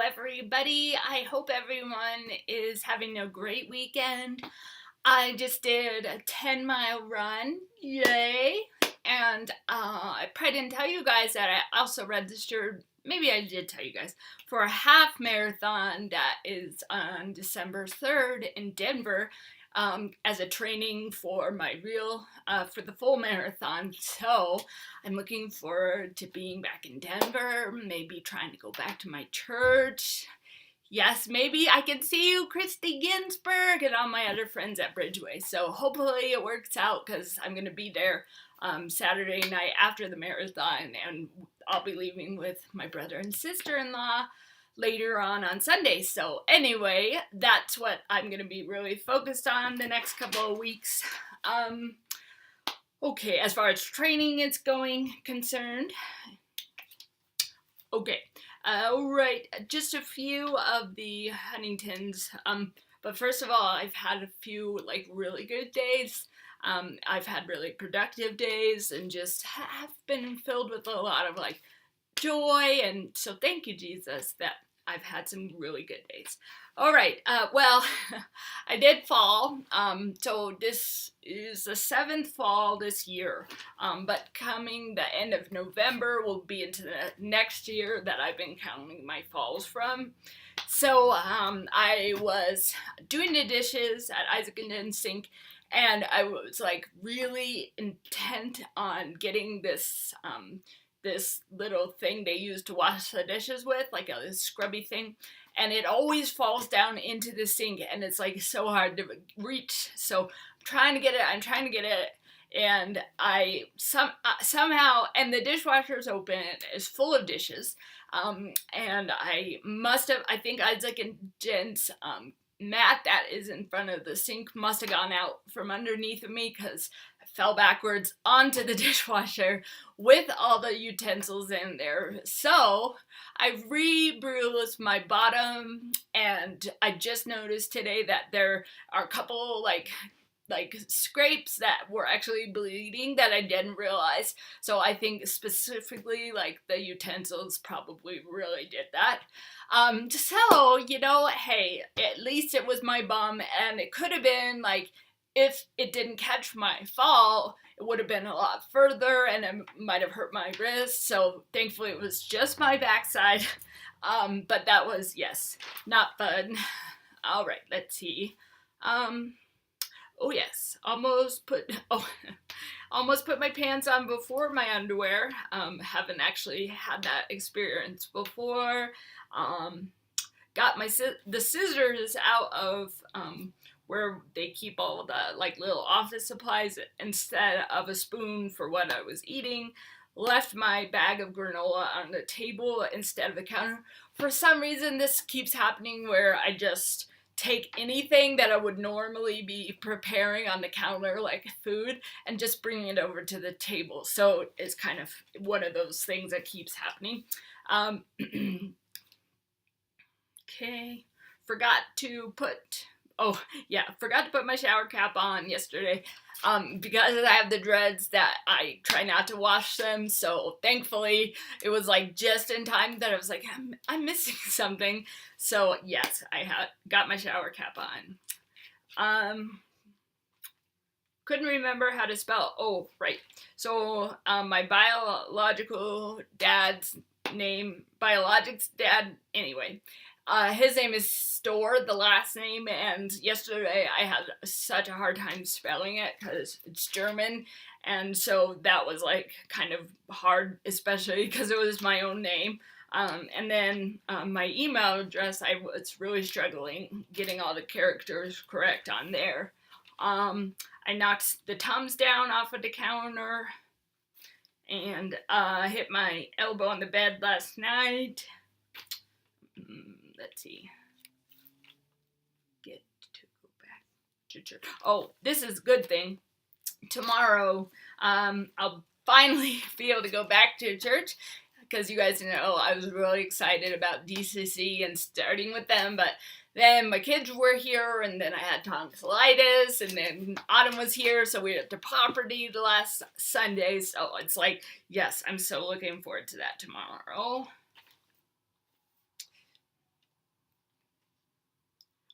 Everybody, I hope everyone is having a great weekend. I just did a 10-mile run, yay! And I probably didn't tell you guys that I also registered, maybe I did tell you guys, for a half marathon that is on December 3rd in Denver, as a training for my for the full marathon. So I'm looking forward to being back in Denver, maybe trying to go back to my church. Yes, maybe I can see you, Christy Ginsburg, and all my other friends at Bridgeway. So hopefully it works out because I'm going to be there Saturday night after the marathon, and I'll be leaving with my brother and sister-in-law later on Sunday. So anyway, that's what I'm going to be really focused on the next couple of weeks. Okay, as far as training is concerned. Okay, alright, just a few of the Huntingtons. But first of all, I've had a few, really good days. I've had really productive days and just have been filled with a lot of, joy. And so thank you, Jesus, that I've had some really good days. Alright, well, I did fall. So this is the 7th fall this year. But coming the end of November will be into the next year that I've been counting my falls from. So I was doing the dishes at Isaac and Sink, and I was really intent on getting this little thing they use to wash the dishes with, a scrubby thing, and it always falls down into the sink, and it's so hard to reach. So I'm trying to get it, and I somehow, and the dishwasher's open, it's full of dishes, and I think Isaac and Jen's mat that is in front of the sink must have gone out from underneath of me, because I fell backwards onto the dishwasher with all the utensils in there. So I re-bruised my bottom, and I just noticed today that there are a couple scrapes that were actually bleeding that I didn't realize. So I think specifically the utensils probably really did that. So, hey, at least it was my bum, and it could have been if it didn't catch my fall, it would have been a lot further and it might have hurt my wrist. So thankfully it was just my backside. But that was, yes, not fun. All right, let's see. Oh yes, almost put my pants on before my underwear. Haven't actually had that experience before. Got the scissors out of where they keep all the little office supplies instead of a spoon for what I was eating. Left my bag of granola on the table instead of the counter. For some reason, this keeps happening where I just take anything that I would normally be preparing on the counter, like food, and just bring it over to the table. So it's kind of one of those things that keeps happening. Okay, forgot to put my shower cap on yesterday. Because I have the dreads that I try not to wash them, so thankfully it was just in time that I was I'm missing something. So yes, I got my shower cap on. Couldn't remember how to spell. Oh, right. So my biological dad's name, anyway. His name is Store, the last name, and yesterday I had such a hard time spelling it because it's German, and so that was kind of hard, especially because it was my own name. And then my email address, I was really struggling getting all the characters correct on there. I knocked the Tums down off of the counter and hit my elbow on the bed last night. Let's see. Get to go back to church. Oh, this is a good thing. Tomorrow, I'll finally be able to go back to church, because you guys know I was really excited about DCC and starting with them, but then my kids were here, and then I had tonsillitis, and then Autumn was here, so we were at the property the last Sunday, so it's yes, I'm so looking forward to that tomorrow.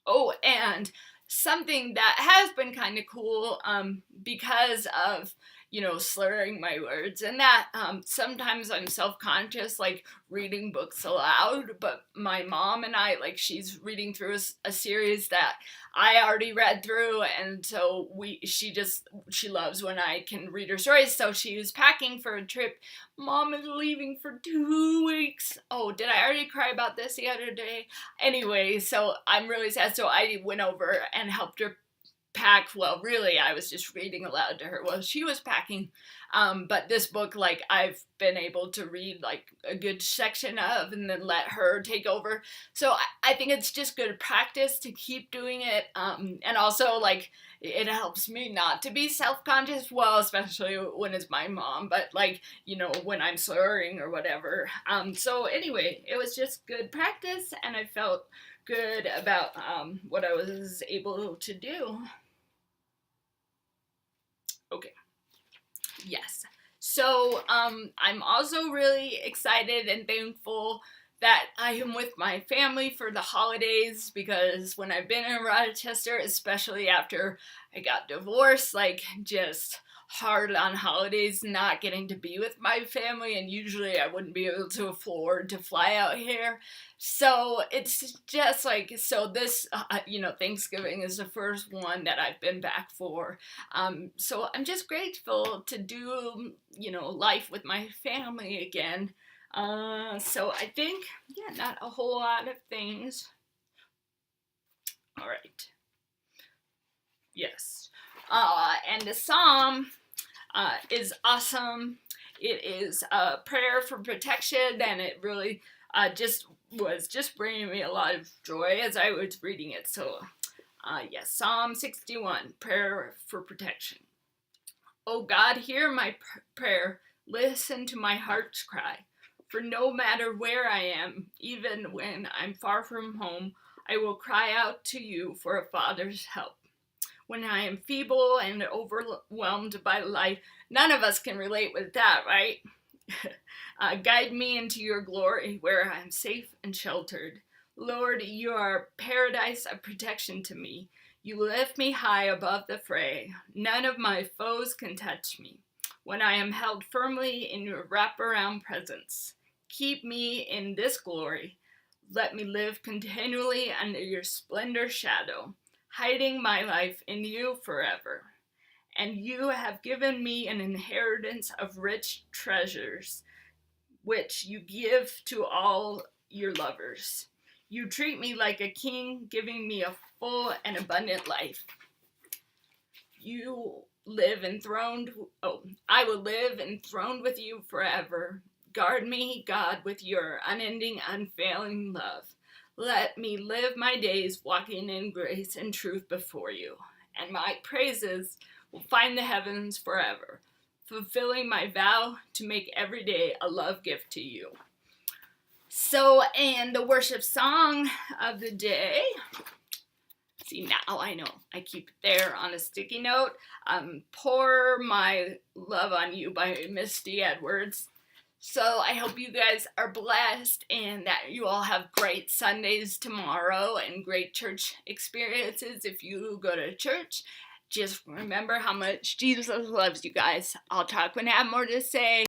Oh, and something that has been kind of cool, because of, slurring my words, and that, sometimes I'm self-conscious, like, reading books aloud, but my mom and I, like, she's reading through a series that I already read through, and so she loves when I can read her stories, so she was packing for a trip. Mom is leaving for 2 weeks. Oh, did I already cry about this the other day? Anyway, so I'm really sad. So I went over and helped her pack. Well, really, I was just reading aloud to her while she was packing. But this book, like, I've been able to read like a good section of and then let her take over. So I think it's just good practice to keep doing it. And also, like, it helps me not to be self-conscious, well, especially when it's my mom, but like, when I'm slurring or whatever. So anyway, it was just good practice, and I felt good about what I was able to do. Okay. Yes. So I'm also really excited and thankful that I am with my family for the holidays, because when I've been in Rochester, especially after I got divorced, like, just hard on holidays not getting to be with my family, and usually I wouldn't be able to afford to fly out here. So it's just like, so this, Thanksgiving is the first one that I've been back for. So I'm just grateful to do, life with my family again. So I think, yeah, not a whole lot of things. All right. Yes. And the psalm is awesome. It is a prayer for protection, and it really just was just bringing me a lot of joy as I was reading it. So, yes, Psalm 61, prayer for protection. Oh God, hear my prayer. Listen to my heart's cry. For no matter where I am, even when I'm far from home, I will cry out to you for a father's help. When I am feeble and overwhelmed by life, none of us can relate with that, right? Guide me into your glory where I'm safe and sheltered. Lord, you are a paradise of protection to me. You lift me high above the fray. None of my foes can touch me. When I am held firmly in your wraparound presence, keep me in this glory. Let me live continually under your splendor shadow, hiding my life in you forever. And you have given me an inheritance of rich treasures, which you give to all your lovers. You treat me like a king, giving me a full and abundant life. I will live enthroned with you forever. Guard me, God, with your unending, unfailing love. Let me live my days walking in grace and truth before you, and my praises will find the heavens forever, fulfilling my vow to make every day a love gift to you. So, and the worship song of the day. See, now I know I keep it there on a sticky note. Pour My Love on You by Misty Edwards. So I hope you guys are blessed and that you all have great Sundays tomorrow and great church experiences if you go to church. Just remember how much Jesus loves you guys. I'll talk when I have more to say.